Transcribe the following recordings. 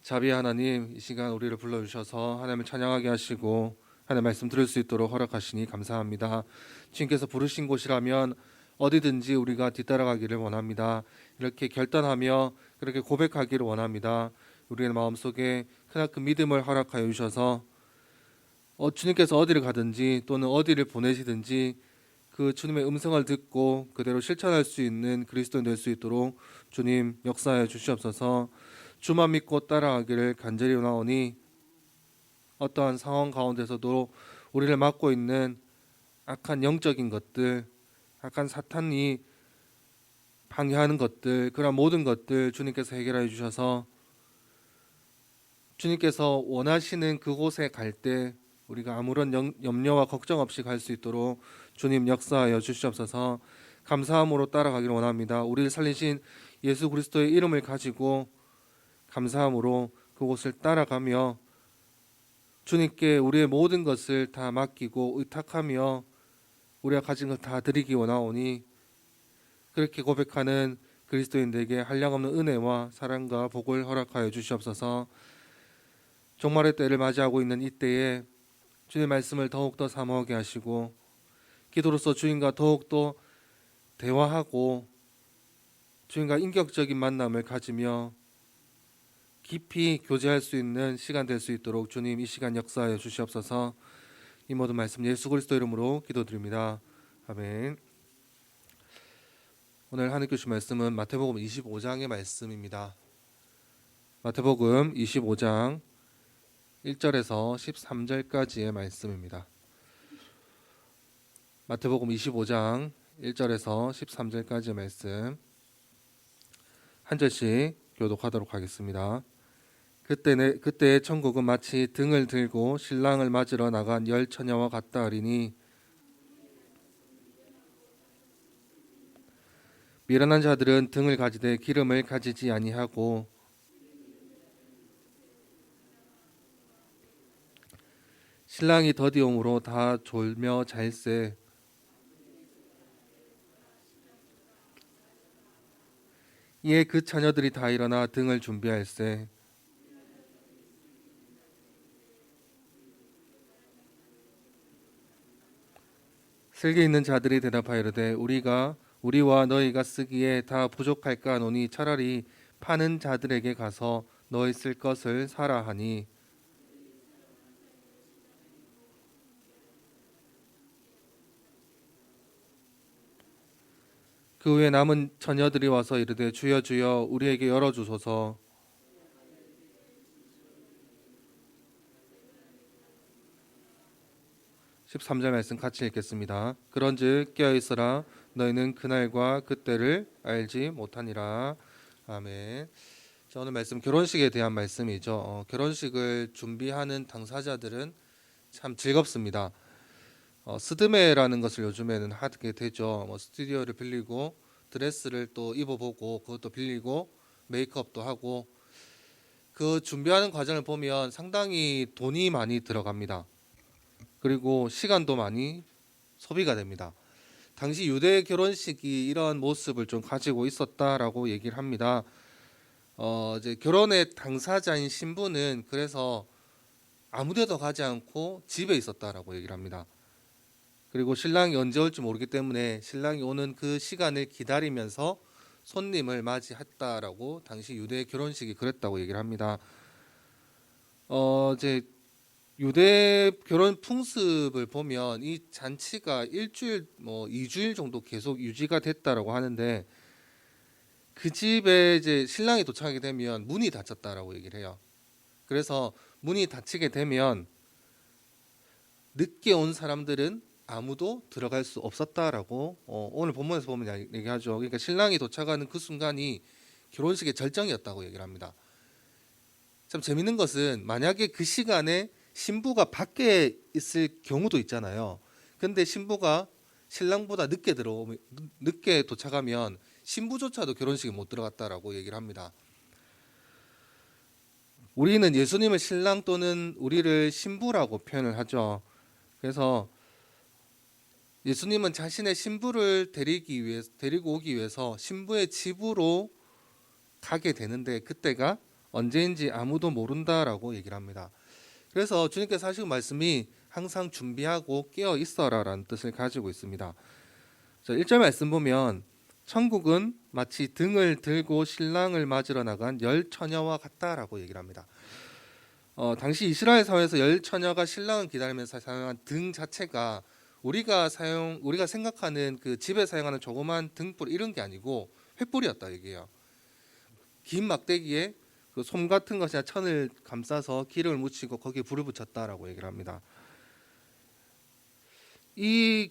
자비의 하나님, 이 시간 우리를 불러주셔서 하나님을 찬양하게 하시고 하나님 말씀 들을 수 있도록 허락하시니 감사합니다. 주님께서 부르신 곳이라면 어디든지 우리가 뒤따라가기를 원합니다. 이렇게 결단하며 그렇게 고백하기를 원합니다. 우리의 마음속에 크나큰 믿음을 허락하여 주셔서 주님께서 어디를 가든지 또는 어디를 보내시든지 그 주님의 음성을 듣고 그대로 실천할 수 있는 그리스도인 될 수 있도록 주님 역사해 주시옵소서. 주만 믿고 따라가기를 간절히 원하오니 어떠한 상황 가운데서도 우리를 막고 있는 악한 영적인 것들, 악한 사탄이 방해하는 것들, 그런 모든 것들 주님께서 해결해 주셔서 주님께서 원하시는 그곳에 갈 때 우리가 아무런 염려와 걱정 없이 갈 수 있도록 주님 역사하여 주시옵소서. 감사함으로 따라가기를 원합니다. 우리를 살리신 예수 그리스도의 이름을 가지고 감사함으로 그곳을 따라가며 주님께 우리의 모든 것을 다 맡기고 의탁하며 우리가 가진 것 다 드리기 원하오니 그렇게 고백하는 그리스도인들에게 한량없는 은혜와 사랑과 복을 허락하여 주시옵소서. 종말의 때를 맞이하고 있는 이때에 주님의 말씀을 더욱더 사모하게 하시고 기도로서 주님과 더욱더 대화하고 주님과 인격적인 만남을 가지며 깊이 교제할 수 있는 시간 될 수 있도록 주님 이 시간 역사하여 주시옵소서. 이 모든 말씀 예수 그리스도 이름으로 기도드립니다. 아멘. 오늘 하나님 주신 말씀은 마태복음 25장의 말씀입니다. 마태복음 25장 1절에서 13절까지의 말씀입니다. 마태복음 25장 1절에서 13절까지의 말씀 한 절씩 교독하도록 하겠습니다. 그때 천국은 마치 등을 들고 신랑을 맞으러 나간 열 처녀와 같다 하리니 미련한 자들은 등을 가지되 기름을 가지지 아니하고 신랑이 더디옴으로 다 졸며 잘세. 이에 그 처녀들이 다 일어나 등을 준비할세. 슬기 있는 자들이 대답하이르되 우리와 너희가 쓰기에 다 부족할까 하노니 차라리 파는 자들에게 가서 너희 쓸 것을 사라 하니 그 후에 남은 처녀들이 와서 이르되 주여 주여 우리에게 열어주소서. 13절 말씀 같이 읽겠습니다. 그런즉 깨어있으라 너희는 그날과 그때를 알지 못하니라. 아멘. 자, 오늘 말씀 결혼식에 대한 말씀이죠. 결혼식을 준비하는 당사자들은 참 즐겁습니다. 스드메라는 것을 요즘에는 하게 되죠. 스튜디오를 빌리고 드레스를 또 입어보고 그것도 빌리고 메이크업도 하고 그 준비하는 과정을 보면 상당히 돈이 많이 들어갑니다. 그리고 시간도 많이 소비가 됩니다. 당시 유대 결혼식이 이런 모습을 좀 가지고 있었다라고 얘기를 합니다. 이제 결혼의 당사자인 신부는 그래서 아무데도 가지 않고 집에 있었다라고 얘기를 합니다. 그리고 신랑이 언제 올지 모르기 때문에 신랑이 오는 그 시간을 기다리면서 손님을 맞이했다라고 당시 유대 결혼식이 그랬다고 얘기를 합니다. 이제 유대 결혼 풍습을 보면 이 잔치가 일주일 2주일 정도 계속 유지가 됐다라고 하는데 그 집에 이제 신랑이 도착하게 되면 문이 닫혔다라고 얘기를 해요. 그래서 문이 닫히게 되면 늦게 온 사람들은 아무도 들어갈 수 없었다라고 오늘 본문에서 보면 얘기하죠. 그러니까 신랑이 도착하는 그 순간이 결혼식의 절정이었다고 얘기를 합니다. 참 재밌는 것은 만약에 그 시간에 신부가 밖에 있을 경우도 있잖아요. 근데 신부가 신랑보다 늦게 도착하면 신부조차도 결혼식에 못 들어갔다라고 얘기를 합니다. 우리는 예수님을 신랑 또는 우리를 신부라고 표현을 하죠. 그래서 예수님은 자신의 신부를 데리고 오기 위해서 신부의 집으로 가게 되는데 그때가 언제인지 아무도 모른다라고 얘기를 합니다. 그래서 주님께서 하시는 말씀이 항상 준비하고 깨어 있어라라는 뜻을 가지고 있습니다. 1절 말씀 보면 천국은 마치 등을 들고 신랑을 맞으러 나간 열 처녀와 같다라고 얘기를 합니다. 당시 이스라엘 사회에서 열 처녀가 신랑을 기다리면서 사용한 등 자체가 우리가 생각하는 그 집에 사용하는 조그만 등불 이런 게 아니고 횃불이었다 얘기해요. 긴 막대기에 그 솜 같은 것이나 천을 감싸서 기름을 묻히고 거기에 불을 붙였다라고 얘기를 합니다. 이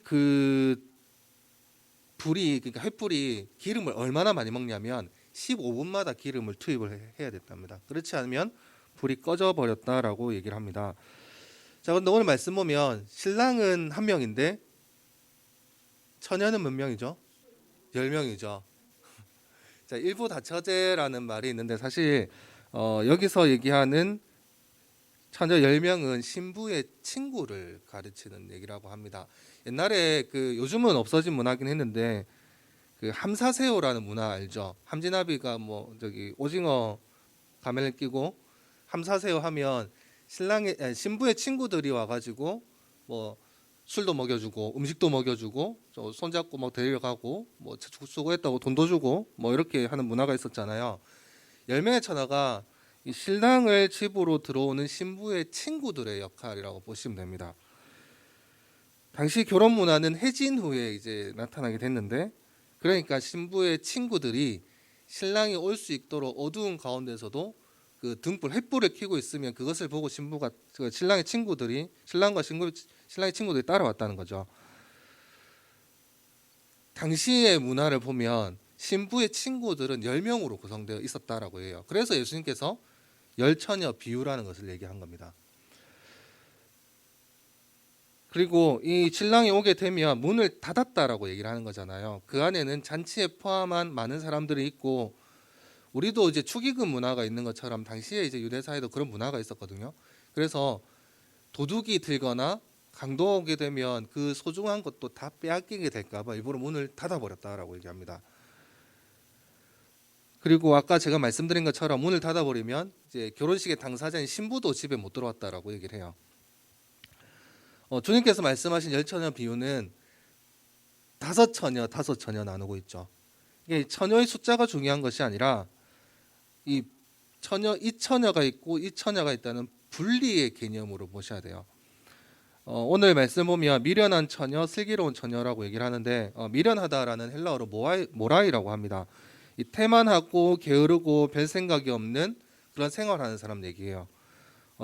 불이 그러니까 횃불이 기름을 얼마나 많이 먹냐면 15분마다 기름을 투입을 해야 됐답니다. 그렇지 않으면 불이 꺼져 버렸다라고 얘기를 합니다. 자, 근데 오늘 말씀 보면 신랑은 한 명인데 처녀는 몇 명이죠? 10명이죠. 자, 일부 다처제라는 말이 있는데 사실 여기서 얘기하는 처녀 10명은 신부의 친구를 가르치는 얘기라고 합니다. 옛날에 요즘은 없어진 문화긴 했는데 그 함사세요라는 문화 알죠? 함진아비가 오징어 가면을 끼고 함사세요 하면 신부의 친구들이 와가지고 뭐 술도 먹여주고 음식도 먹여주고 손잡고 데려가고 수고했다고 돈도 주고 이렇게 하는 문화가 있었잖아요. 10명의 처녀가 이 신랑을 집으로 들어오는 신부의 친구들의 역할이라고 보시면 됩니다. 당시 결혼 문화는 해진 후에 이제 나타나게 됐는데, 그러니까 신부의 친구들이 신랑이 올 수 있도록 어두운 가운데서도 그 등불 횃불을 켜고 있으면 그것을 보고 신랑의 친구들이 따라왔다는 거죠. 당시의 문화를 보면 신부의 친구들은 10명으로 구성되어 있었다라고 해요. 그래서 예수님께서 열처녀 비유라는 것을 얘기한 겁니다. 그리고 이 신랑이 오게 되면 문을 닫았다라고 얘기를 하는 거잖아요. 그 안에는 잔치에 포함한 많은 사람들이 있고, 우리도 이제 축의금 문화가 있는 것처럼 당시에 이제 유대사회도 그런 문화가 있었거든요. 그래서 도둑이 들거나 강도가 오게 되면 그 소중한 것도 다 빼앗기게 될까봐 일부러 문을 닫아버렸다라고 얘기합니다. 그리고 아까 제가 말씀드린 것처럼 문을 닫아버리면 이제 결혼식의 당사자인 신부도 집에 못 들어왔다라고 얘기를 해요. 주님께서 말씀하신 열처녀 비유는 5처녀 나누고 있죠. 이게 처녀의 숫자가 중요한 것이 아니라 이 처녀가 있고 이 처녀가 있다는 분리의 개념으로 보셔야 돼요. 오늘 말씀 보면 미련한 처녀, 슬기로운 처녀라고 얘기를 하는데 미련하다라는 헬라어로 모라이라고 합니다. 이 태만하고 게으르고 별 생각이 없는 그런 생활하는 사람 얘기예요.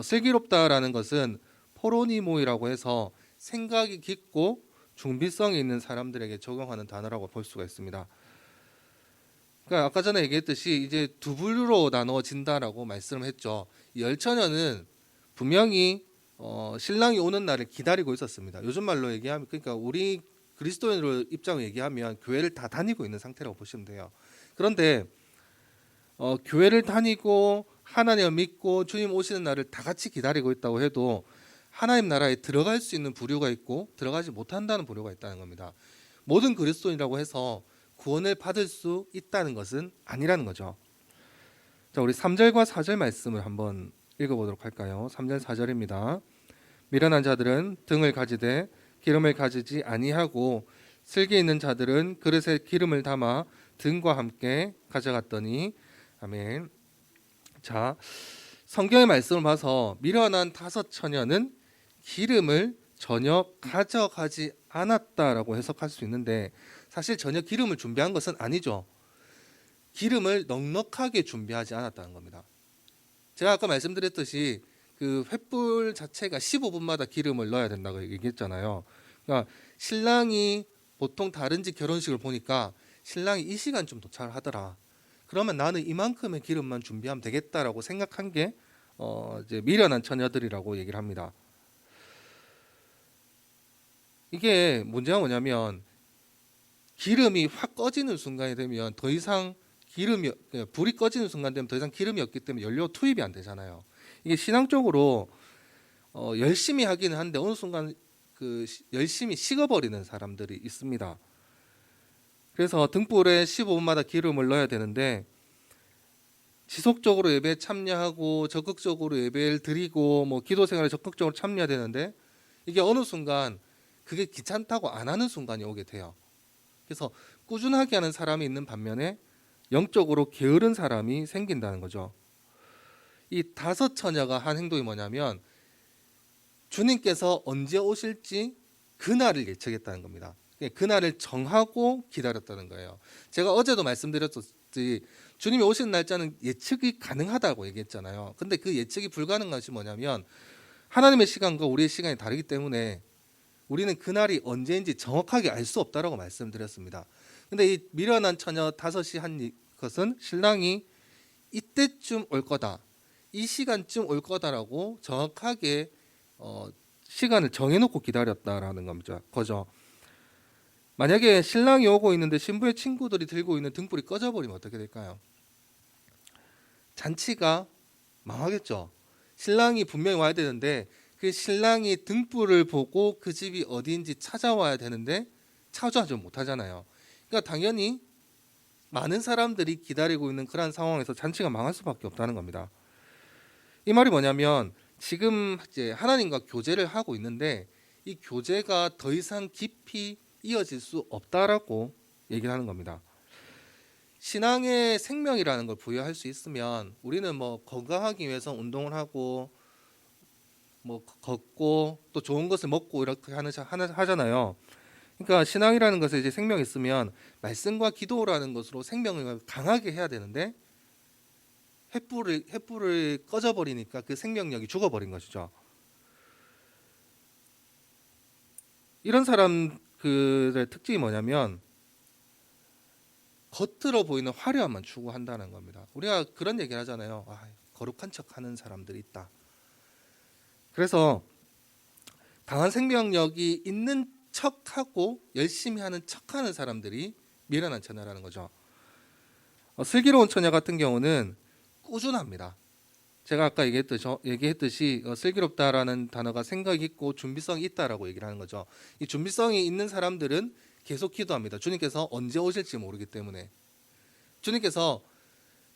슬기롭다라는 것은 포로니모이라고 해서 생각이 깊고 중비성이 있는 사람들에게 적용하는 단어라고 볼 수가 있습니다. 그러니까 아까 전에 얘기했듯이 이제 두 부류로 나눠진다라고 말씀을 했죠. 이 열처녀는 분명히 신랑이 오는 날을 기다리고 있었습니다. 요즘 말로 얘기하면 그러니까 우리 그리스도인으로 입장을 얘기하면 교회를 다 다니고 있는 상태라고 보시면 돼요. 그런데 교회를 다니고 하나님을 믿고 주님 오시는 날을 다 같이 기다리고 있다고 해도 하나님 나라에 들어갈 수 있는 부류가 있고 들어가지 못한다는 부류가 있다는 겁니다. 모든 그리스도인이라고 해서 구원을 받을 수 있다는 것은 아니라는 거죠. 자, 우리 3절과 4절 말씀을 한번 읽어보도록 할까요? 3절 4절입니다. 미련한 자들은 등을 가지되 기름을 가지지 아니하고 슬기 있는 자들은 그릇에 기름을 담아 등과 함께 가져갔더니 아멘. 자, 성경의 말씀을 봐서 미련한 5처녀는 기름을 전혀 가져가지 않았다라고 해석할 수 있는데 사실 전혀 기름을 준비한 것은 아니죠. 기름을 넉넉하게 준비하지 않았다는 겁니다. 제가 아까 말씀드렸듯이 그 횃불 자체가 15분마다 기름을 넣어야 된다고 얘기했잖아요. 그러니까 신랑이 보통 다른 집 결혼식을 보니까 신랑이 이 시간쯤 도착을 하더라. 그러면 나는 이만큼의 기름만 준비하면 되겠다라고 생각한 게 이제 미련한 처녀들이라고 얘기를 합니다. 이게 문제가 뭐냐면 기름이 확 꺼지는 순간이 되면 더 이상 불이 꺼지는 순간 되면 더 이상 기름이 없기 때문에 연료 투입이 안 되잖아요. 이게 신앙적으로 열심히 하기는 한데 어느 순간 열심히 식어버리는 사람들이 있습니다. 그래서 등불에 15분마다 기름을 넣어야 되는데 지속적으로 예배에 참여하고 적극적으로 예배를 드리고 뭐 기도 생활에 적극적으로 참여해야 되는데 이게 어느 순간 그게 귀찮다고 안 하는 순간이 오게 돼요. 그래서 꾸준하게 하는 사람이 있는 반면에 영적으로 게으른 사람이 생긴다는 거죠. 이 다섯 처녀가 한 행동이 뭐냐면 주님께서 언제 오실지 그날을 예측했다는 겁니다. 그날을 정하고 기다렸다는 거예요. 제가 어제도 말씀드렸듯이 주님이 오시는 날짜는 예측이 가능하다고 얘기했잖아요. 근데 그 예측이 불가능한 것이 뭐냐면 하나님의 시간과 우리의 시간이 다르기 때문에 우리는 그날이 언제인지 정확하게 알 수 없다라고 말씀드렸습니다. 근데 이 미련한 처녀 다섯이 한 것은 신랑이 이때쯤 올 거다, 이 시간쯤 올 거다라고 정확하게 시간을 정해놓고 기다렸다라는 거죠. 만약에 신랑이 오고 있는데 신부의 친구들이 들고 있는 등불이 꺼져버리면 어떻게 될까요? 잔치가 망하겠죠. 신랑이 분명히 와야 되는데 그 신랑이 등불을 보고 그 집이 어디인지 찾아와야 되는데 찾아오지 못하잖아요. 그러니까 당연히 많은 사람들이 기다리고 있는 그런 상황에서 잔치가 망할 수밖에 없다는 겁니다. 이 말이 뭐냐면 지금 이제 하나님과 교제를 하고 있는데 이 교제가 더 이상 깊이 이어질 수 없다라고 얘기를 하는 겁니다. 신앙의 생명이라는 걸 부여할 수 있으면 우리는 뭐 건강하기 위해서 운동을 하고 뭐 걷고 또 좋은 것을 먹고 이렇게 하잖아요. 그러니까 신앙이라는 것에 이제 생명이 있으면 말씀과 기도라는 것으로 생명을 강하게 해야 되는데 횃불을 꺼져버리니까 그 생명력이 죽어버린 것이죠. 이런 사람들의 특징이 뭐냐면 겉으로 보이는 화려함만 추구한다는 겁니다. 우리가 그런 얘기를 하잖아요. 거룩한 척하는 사람들이 있다. 그래서 강한 생명력이 있는 척하고 열심히 하는 척하는 사람들이 미련한 처녀라는 거죠. 슬기로운 처녀 같은 경우는 꾸준합니다. 제가 아까 얘기했듯이 슬기롭다라는 단어가 생각 있고 준비성이 있다라고 얘기를 하는 거죠. 이 준비성이 있는 사람들은 계속 기도합니다. 주님께서 언제 오실지 모르기 때문에. 주님께서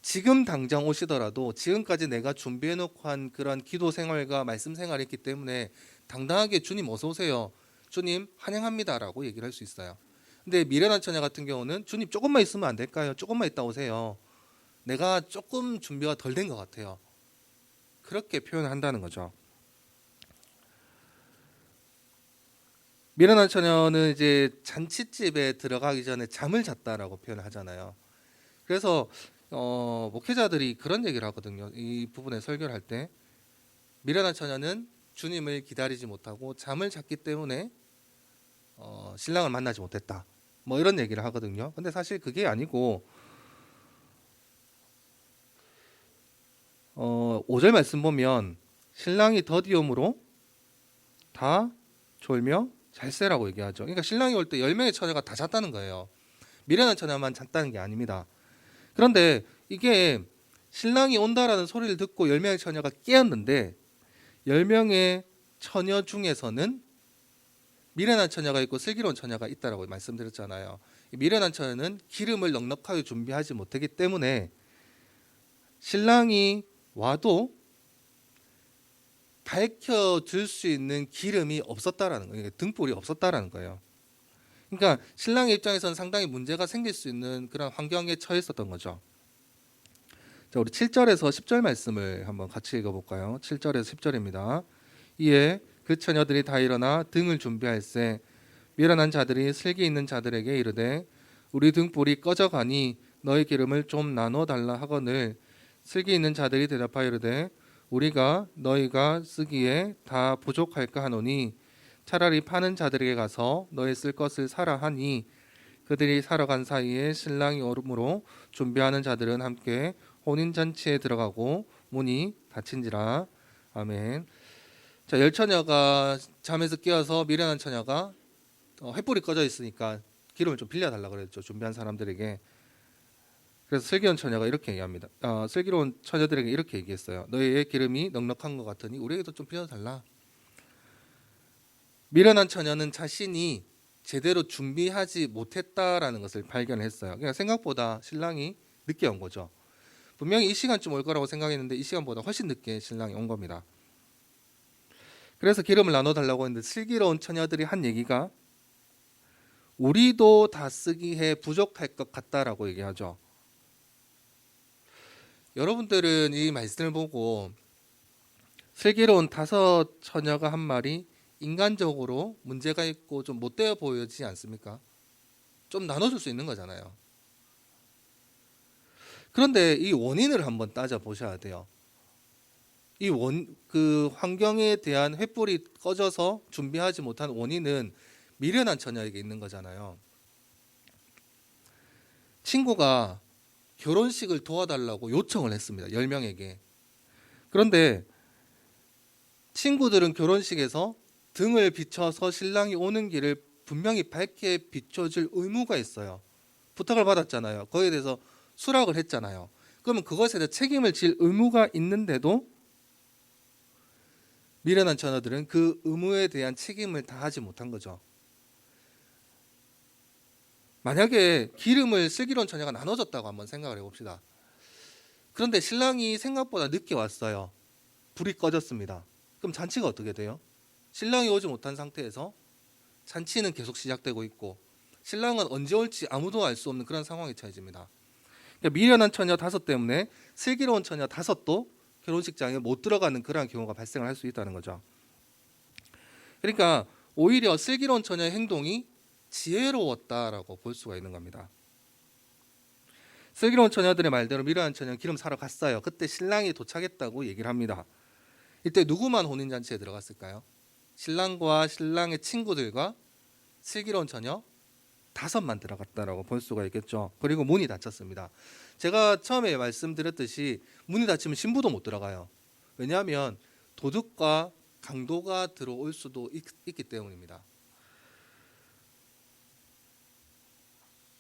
지금 당장 오시더라도 지금까지 내가 준비해놓고 한 그런 기도 생활과 말씀 생활이 있기 때문에 당당하게 주님 어서 오세요, 주님 환영합니다라고 얘기를 할 수 있어요. 근데 미련한 처녀 같은 경우는 주님 조금만 있으면 안 될까요? 조금만 있다 오세요. 내가 조금 준비가 덜 된 것 같아요. 그렇게 표현한다는 거죠. 미련한 처녀는 이제 잔치집에 들어가기 전에 잠을 잤다라고 표현을 하잖아요. 그래서 목회자들이 그런 얘기를 하거든요. 이 부분에 설교를 할 때 미련한 처녀는 주님을 기다리지 못하고 잠을 잤기 때문에 신랑을 만나지 못했다. 뭐 이런 얘기를 하거든요. 근데 사실 그게 아니고 5절 말씀 보면 신랑이 더디움으로 다 졸며 잘세라고 얘기하죠. 그러니까 신랑이 올 때 10명의 처녀가 다 잤다는 거예요. 미련한 처녀만 잤다는 게 아닙니다. 그런데 이게 신랑이 온다라는 소리를 듣고 10명의 처녀가 깨었는데 10명의 처녀 중에서는 미련한 처녀가 있고 슬기로운 처녀가 있다라고 말씀드렸잖아요. 미련한 처녀는 기름을 넉넉하게 준비하지 못했기 때문에 신랑이 와도 밝혀줄 수 있는 기름이 없었다라는 거예요. 등불이 없었다라는 거예요. 그러니까 신랑의 입장에서는 상당히 문제가 생길 수 있는 그런 환경에 처했었던 거죠. 자, 우리 7절에서 10절 말씀을 한번 같이 읽어볼까요? 7절에서 10절입니다. 이에 그 처녀들이 다 일어나 등을 준비할세 미련한 자들이 슬기 있는 자들에게 이르되 우리 등불이 꺼져가니 너희 기름을 좀 나눠 달라 하거늘 슬기 있는 자들이 대답하여 이르되 우리가 너희가 쓰기에 다 부족할까 하노니 차라리 파는 자들에게 가서 너희 쓸 것을 사라 하니 그들이 사러 간 사이에 신랑이 오므로 준비하는 자들은 함께 혼인잔치에 들어가고 문이 닫힌지라. 아멘. 자, 열처녀가 잠에서 깨어서 미련한 처녀가 횃불이 꺼져 있으니까 기름을 좀 빌려달라 그랬죠. 준비한 사람들에게. 그래서 슬기로운 처녀가 이렇게 얘기합니다. 슬기로운 처녀들에게 이렇게 얘기했어요. 너희의 기름이 넉넉한 것 같으니 우리에게도 좀 빌려달라. 미련한 처녀는 자신이 제대로 준비하지 못했다라는 것을 발견했어요. 그러니까 생각보다 신랑이 늦게 온 거죠. 분명히 이 시간쯤 올 거라고 생각했는데 이 시간보다 훨씬 늦게 신랑이 온 겁니다. 그래서 기름을 나눠달라고 했는데 슬기로운 처녀들이 한 얘기가 우리도 다 쓰기에 부족할 것 같다라고 얘기하죠. 여러분들은 이 말씀을 보고 슬기로운 5 처녀가 한 말이 인간적으로 문제가 있고 좀 못되어 보이지 않습니까? 좀 나눠줄 수 있는 거잖아요. 그런데 이 원인을 한번 따져 보셔야 돼요. 그 환경에 대한 횃불이 꺼져서 준비하지 못한 원인은 미련한 처녀에게 있는 거잖아요. 친구가 결혼식을 도와달라고 요청을 했습니다. 10명에게. 그런데 친구들은 결혼식에서 등을 비춰서 신랑이 오는 길을 분명히 밝게 비춰줄 의무가 있어요. 부탁을 받았잖아요. 거기에 대해서 수락을 했잖아요. 그러면 그것에 대해 책임을 질 의무가 있는데도 미련한 처녀들은 그 의무에 대한 책임을 다하지 못한 거죠. 만약에 기름을 슬기로운 처녀가 나눠줬다고 한번 생각을 해봅시다. 그런데 신랑이 생각보다 늦게 왔어요. 불이 꺼졌습니다. 그럼 잔치가 어떻게 돼요? 신랑이 오지 못한 상태에서 잔치는 계속 시작되고 있고 신랑은 언제 올지 아무도 알 수 없는 그런 상황이 처해집니다. 그러니까 미련한 처녀 5 때문에 슬기로운 처녀 5도 결혼식장에 못 들어가는 그러한 경우가 발생을 할 수 있다는 거죠. 그러니까 오히려 슬기로운 처녀의 행동이 지혜로웠다라고 볼 수가 있는 겁니다. 슬기로운 처녀들의 말대로 미련한 처녀는 기름 사러 갔어요. 그때 신랑이 도착했다고 얘기를 합니다. 이때 누구만 혼인잔치에 들어갔을까요? 신랑과 신랑의 친구들과 슬기로운 처녀 5만 들어갔다라고 볼 수가 있겠죠. 그리고 문이 닫혔습니다. 제가 처음에 말씀드렸듯이 문이 닫히면 신부도 못 들어가요. 왜냐하면 도둑과 강도가 들어올 수도 있기 때문입니다.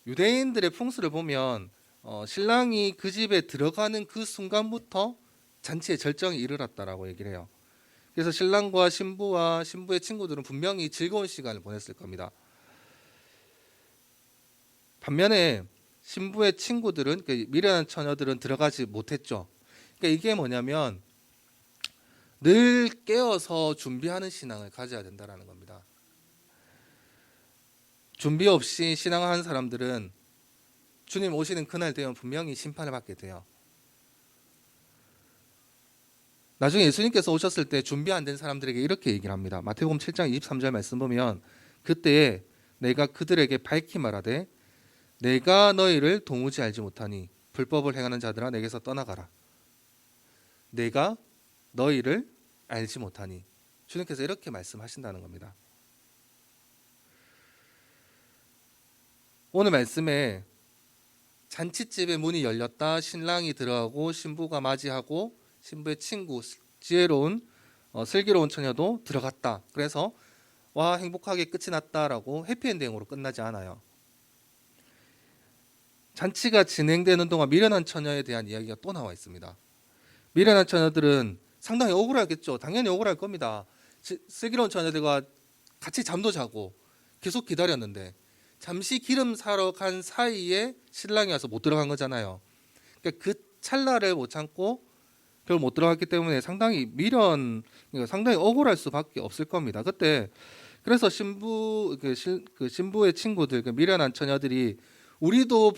유대인들의 풍수를 보면 신랑이 그 집에 들어가는 그 순간부터 잔치의 절정이 이르렀다라고 얘기를 해요. 그래서 신랑과 신부와 신부의 친구들은 분명히 즐거운 시간을 보냈을 겁니다. 반면에 신부의 친구들은, 미련한 처녀들은 들어가지 못했죠. 그러니까 이게 뭐냐면 늘 깨어서 준비하는 신앙을 가져야 된다는 겁니다. 준비 없이 신앙하는 사람들은 주님 오시는 그날 되면 분명히 심판을 받게 돼요. 나중에 예수님께서 오셨을 때 준비 안 된 사람들에게 이렇게 얘기를 합니다. 마태복음 7장 23절 말씀 보면 그때에 내가 그들에게 밝히 말하되 내가 너희를 도무지 알지 못하니 불법을 행하는 자들아 내게서 떠나가라. 내가 너희를 알지 못하니 주님께서 이렇게 말씀하신다는 겁니다. 오늘 말씀에 잔치집의 문이 열렸다. 신랑이 들어가고 신부가 맞이하고 신부의 친구 지혜로운 슬기로운 처녀도 들어갔다. 그래서 와 행복하게 끝이 났다라고 해피엔딩으로 끝나지 않아요. 잔치가 진행되는 동안 미련한 처녀에 대한 이야기가 또 나와 있습니다. 미련한 처녀들은 상당히 억울하겠죠. 당연히 억울할 겁니다. 슬기로운 처녀들과 같이 잠도 자고 계속 기다렸는데 잠시 기름 사러 간 사이에 신랑이 와서 못 들어간 거잖아요. 그러니까 그 찰나를 못 참고 결국 못 들어갔기 때문에 상당히 상당히 억울할 수밖에 없을 겁니다. 그래서 신부의 친구들, 미련한 처녀들이 우리도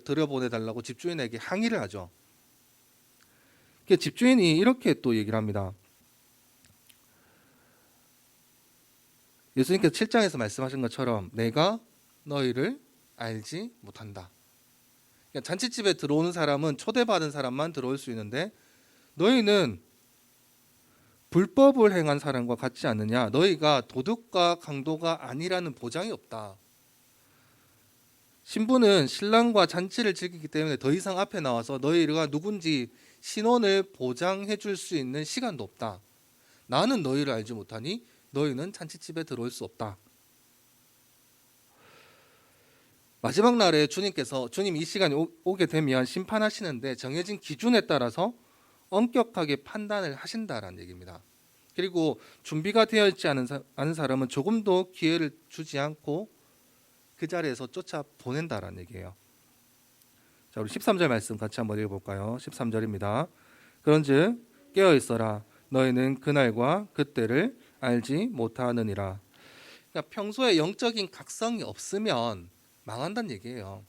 들여보내달라고 집주인에게 항의를 하죠. 집주인이 이렇게 또 얘기를 합니다. 예수님께서 7장에서 말씀하신 것처럼 내가 너희를 알지 못한다. 그러니까 잔치집에 들어오는 사람은 초대받은 사람만 들어올 수 있는데 너희는 불법을 행한 사람과 같지 않느냐. 너희가 도둑과 강도가 아니라는 보장이 없다. 신부는 신랑과 잔치를 즐기기 때문에 더 이상 앞에 나와서 너희가 누군지 신원을 보장해 줄 수 있는 시간도 없다. 나는 너희를 알지 못하니 너희는 잔치집에 들어올 수 없다. 마지막 날에 주님 이 시간이 오게 되면 심판하시는데 정해진 기준에 따라서 엄격하게 판단을 하신다라는 얘기입니다. 그리고 준비가 되어 있지 않은 사람은 조금도 기회를 주지 않고 그 자리에서 쫓아 보낸다라는 얘기예요. 자, 우리 13절 말씀 같이 한번 읽어볼까요? 13절입니다. 그런즉 깨어 있어라. 너희는 그날과 그때를 알지 못하느니라. 그러니까 평소에 영적인 각성이 없으면 망한다는 얘기예요.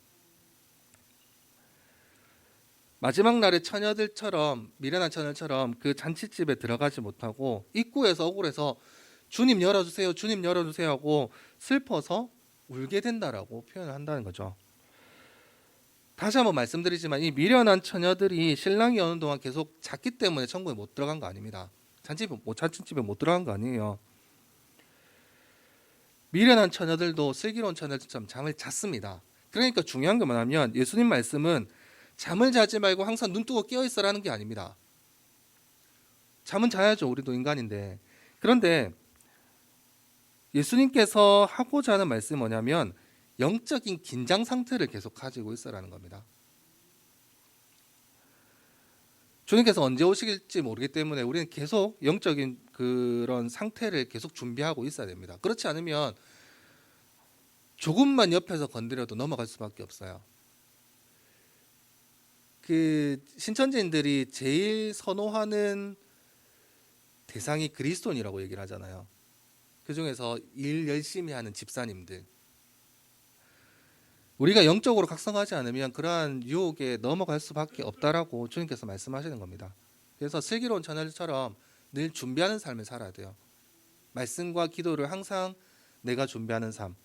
마지막 날에 처녀들처럼, 미련한 처녀처럼 그 잔치집에 들어가지 못하고 입구에서 억울해서 주님 열어주세요, 주님 열어주세요 하고 슬퍼서 울게 된다라고 표현을 한다는 거죠. 다시 한번 말씀드리지만 이 미련한 처녀들이 신랑이 오는 동안 계속 잤기 때문에 천국에 못 들어간 거 아닙니다. 잔치집에 못 들어간 거 아니에요. 미련한 처녀들도 슬기로운 처녀들처럼 잠을 잤습니다. 그러니까 중요한 게 뭐냐면 예수님 말씀은 잠을 자지 말고 항상 눈 뜨고 깨어 있어라는 게 아닙니다. 잠은 자야죠. 우리도 인간인데. 그런데 예수님께서 하고자 하는 말씀이 뭐냐면 영적인 긴장 상태를 계속 가지고 있어라는 겁니다. 주님께서 언제 오실지 모르기 때문에 우리는 계속 영적인 그런 상태를 계속 준비하고 있어야 됩니다. 그렇지 않으면 조금만 옆에서 건드려도 넘어갈 수밖에 없어요. 그 신천지인들이 제일 선호하는 대상이 그리스도인이라고 얘기를 하잖아요. 그 중에서 일 열심히 하는 집사님들. 우리가 영적으로 각성하지 않으면 그러한 유혹에 넘어갈 수밖에 없다라고 주님께서 말씀하시는 겁니다. 그래서 슬기로운 처녀들처럼 늘 준비하는 삶을 살아야 돼요. 말씀과 기도를 항상 내가 준비하는 삶.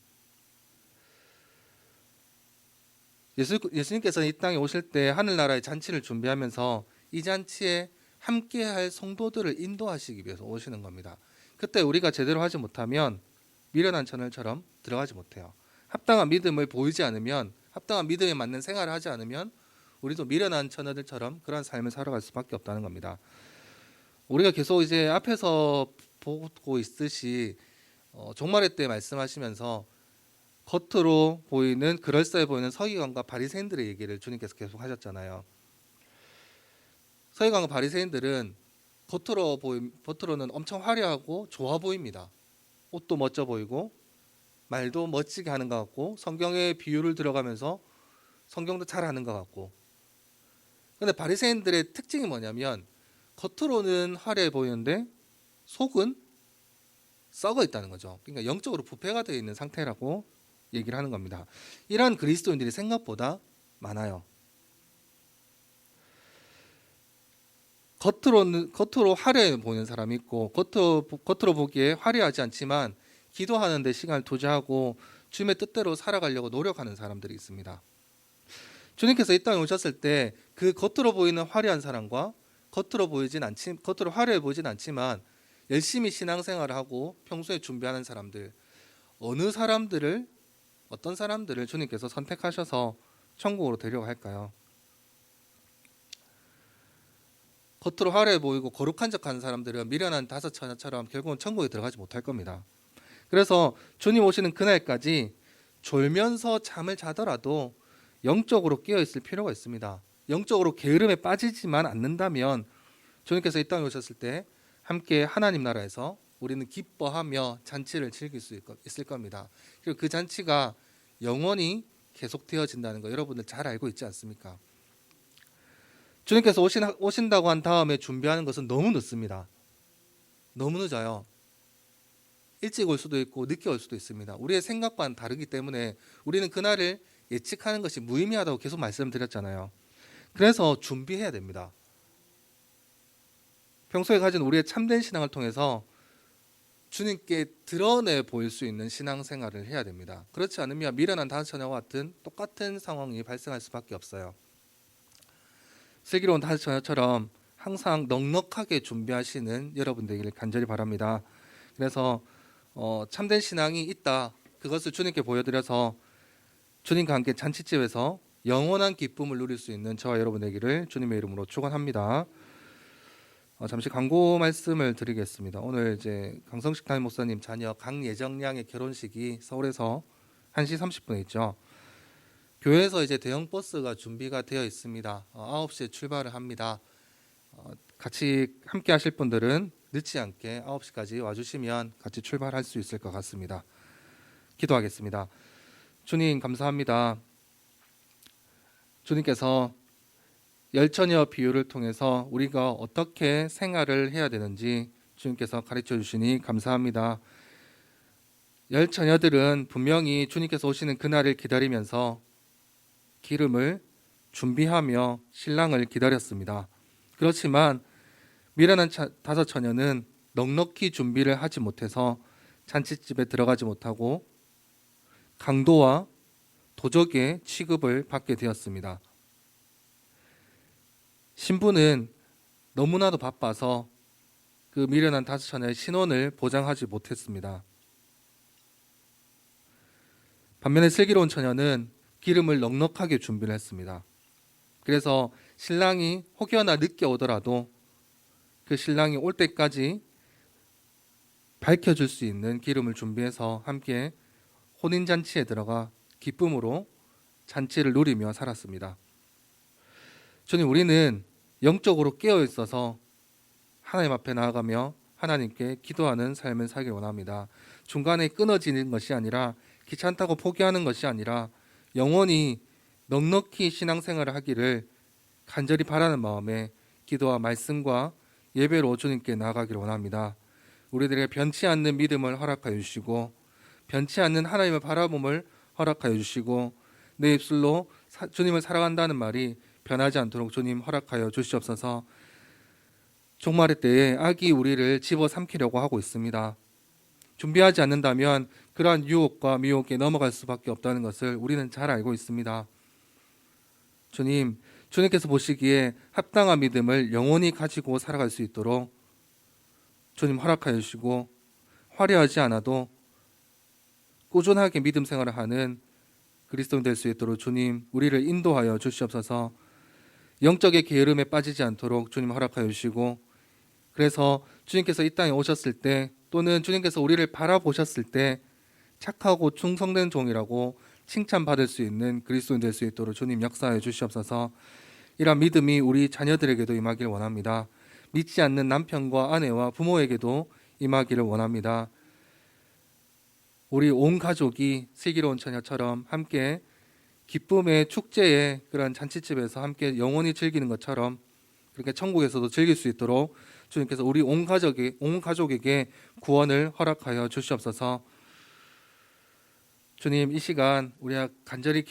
예수님께서는 이 땅에 오실 때 하늘나라의 잔치를 준비하면서 이 잔치에 함께할 성도들을 인도하시기 위해서 오시는 겁니다. 그때 우리가 제대로 하지 못하면 미련한 처녀처럼 들어가지 못해요. 합당한 믿음을 보이지 않으면, 합당한 믿음에 맞는 생활을 하지 않으면 우리도 미련한 처녀들처럼 그런 삶을 살아갈 수밖에 없다는 겁니다. 우리가 계속 이제 앞에서 보고 있듯이 종말의 때 말씀하시면서 겉으로 보이는 그럴싸해 보이는 서기관과 바리새인들의 얘기를 주님께서 계속 하셨잖아요. 서기관과 바리새인들은 겉으로는 엄청 화려하고 좋아 보입니다. 옷도 멋져 보이고 말도 멋지게 하는 것 같고 성경의 비유를 들어가면서 성경도 잘 하는 것 같고. 그런데 바리새인들의 특징이 뭐냐면 겉으로는 화려해 보이는데 속은 썩어 있다는 거죠. 그러니까 영적으로 부패가 되어 있는 상태라고 얘기를 하는 겁니다. 이러한 그리스도인들이 생각보다 많아요. 겉으로 화려해 보이는 사람이 있고 겉으로 보기에 화려하지 않지만 기도하는 데 시간을 투자하고 주님의 뜻대로 살아가려고 노력하는 사람들이 있습니다. 주님께서 이 땅에 오셨을 때 그 겉으로 보이는 화려한 사람과 겉으로 화려해 보이진 않지만 열심히 신앙생활을 하고 평소에 준비하는 사람들, 어떤 사람들을 주님께서 선택하셔서 천국으로 데려갈까요? 겉으로 화려해 보이고 거룩한 척하는 사람들은 미련한 다섯 처녀처럼 결국은 천국에 들어가지 못할 겁니다. 그래서 주님 오시는 그날까지 졸면서 잠을 자더라도 영적으로 깨어 있을 필요가 있습니다. 영적으로 게으름에 빠지지만 않는다면 주님께서 이 땅에 오셨을 때 함께 하나님 나라에서 우리는 기뻐하며 잔치를 즐길 수 있을 겁니다. 그리고 그 잔치가 영원히 계속되어진다는 거 여러분들 잘 알고 있지 않습니까? 주님께서 오신다고 한 다음에 준비하는 것은 너무 늦습니다. 너무 늦어요. 일찍 올 수도 있고 늦게 올 수도 있습니다. 우리의 생각과는 다르기 때문에 우리는 그날을 예측하는 것이 무의미하다고 계속 말씀드렸잖아요. 그래서 준비해야 됩니다. 평소에 가진 우리의 참된 신앙을 통해서 주님께 드러내 보일 수 있는 신앙생활을 해야 됩니다. 그렇지 않으면 미련한 다섯 처녀와 같은 똑같은 상황이 발생할 수밖에 없어요. 슬기로운 다섯 처녀처럼 항상 넉넉하게 준비하시는 여러분 되기를 간절히 바랍니다. 그래서 참된 신앙이 있다. 그것을 주님께 보여드려서 주님과 함께 잔치집에서 영원한 기쁨을 누릴 수 있는 저와 여러분 되기를 주님의 이름으로 축원합니다. 잠시 광고 말씀을 드리겠습니다. 오늘 이제 강성식 담임 목사님 자녀 강예정 양의 결혼식이 서울에서 1시 30분에 있죠. 교회에서 이제 대형 버스가 준비가 되어 있습니다. 9시에 출발을 합니다. 같이 함께 하실 분들은 늦지 않게 9시까지 와주시면 같이 출발할 수 있을 것 같습니다. 기도하겠습니다. 주님 감사합니다. 주님께서 열처녀 비유를 통해서 우리가 어떻게 생활을 해야 되는지 주님께서 가르쳐 주시니 감사합니다. 열처녀들은 분명히 주님께서 오시는 그날을 기다리면서 기름을 준비하며 신랑을 기다렸습니다. 그렇지만 미련한 다섯 처녀는 넉넉히 준비를 하지 못해서 잔치집에 들어가지 못하고 강도와 도적의 취급을 받게 되었습니다. 신부는 너무나도 바빠서 그 미련한 다섯 처녀의 신원을 보장하지 못했습니다. 반면에 슬기로운 처녀는 기름을 넉넉하게 준비를 했습니다. 그래서 신랑이 혹여나 늦게 오더라도 그 신랑이 올 때까지 밝혀줄 수 있는 기름을 준비해서 함께 혼인잔치에 들어가 기쁨으로 잔치를 누리며 살았습니다. 주님, 우리는 영적으로 깨어 있어서 하나님 앞에 나아가며 하나님께 기도하는 삶을 살길 원합니다. 중간에 끊어지는 것이 아니라 귀찮다고 포기하는 것이 아니라 영원히 넉넉히 신앙생활을 하기를 간절히 바라는 마음에 기도와 말씀과 예배로 주님께 나아가기를 원합니다. 우리들에게 변치 않는 믿음을 허락하여 주시고 변치 않는 하나님의 바라봄을 허락하여 주시고 내 입술로 주님을 사랑한다는 말이 변하지 않도록 주님 허락하여 주시옵소서. 종말의 때에 악이 우리를 집어삼키려고 하고 있습니다. 준비하지 않는다면 그러한 유혹과 미혹에 넘어갈 수밖에 없다는 것을 우리는 잘 알고 있습니다. 주님, 주님께서 보시기에 합당한 믿음을 영원히 가지고 살아갈 수 있도록 주님 허락하여 주시고 화려하지 않아도 꾸준하게 믿음 생활을 하는 그리스도인 될 수 있도록 주님 우리를 인도하여 주시옵소서. 영적의 게으름에 빠지지 않도록 주님 허락하여 주시고 그래서 주님께서 이 땅에 오셨을 때 또는 주님께서 우리를 바라보셨을 때 착하고 충성된 종이라고 칭찬받을 수 있는 그리스도인 될 수 있도록 주님 역사하여 주시옵소서. 이러한 믿음이 우리 자녀들에게도 임하기를 원합니다. 믿지 않는 남편과 아내와 부모에게도 임하기를 원합니다. 우리 온 가족이 슬기로운 처녀처럼 함께 기쁨의 축제의 그런 잔치집에서 함께 영원히 즐기는 것처럼 그렇게 천국에서도 즐길 수 있도록 주님께서 우리 온 가족에게 구원을 허락하여 주시옵소서. 주님, 이 시간 우리가 간절히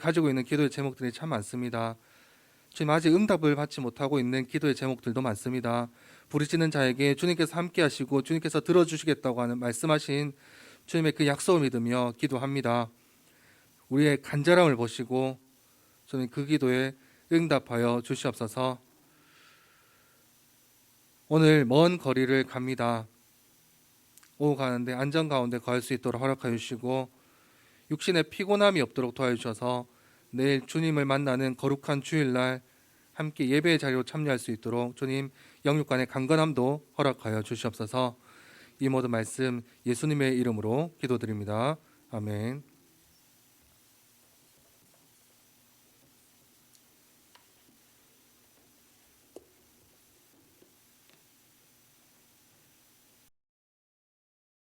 가지고 있는 기도의 제목들이 참 많습니다. 주님, 아직 응답을 받지 못하고 있는 기도의 제목들도 많습니다. 부르짖는 자에게 주님께서 함께 하시고 주님께서 들어주시겠다고 하는 말씀하신 주님의 그 약속을 믿으며 기도합니다. 우리의 간절함을 보시고 주님 그 기도에 응답하여 주시옵소서. 오늘 먼 거리를 갑니다. 오후 가는데 안전 가운데 갈 수 있도록 허락하여 주시고 육신의 피곤함이 없도록 도와주셔서 내일 주님을 만나는 거룩한 주일날 함께 예배의 자리로 참여할 수 있도록 주님 영육간의 강건함도 허락하여 주시옵소서. 이 모든 말씀 예수님의 이름으로 기도드립니다. 아멘.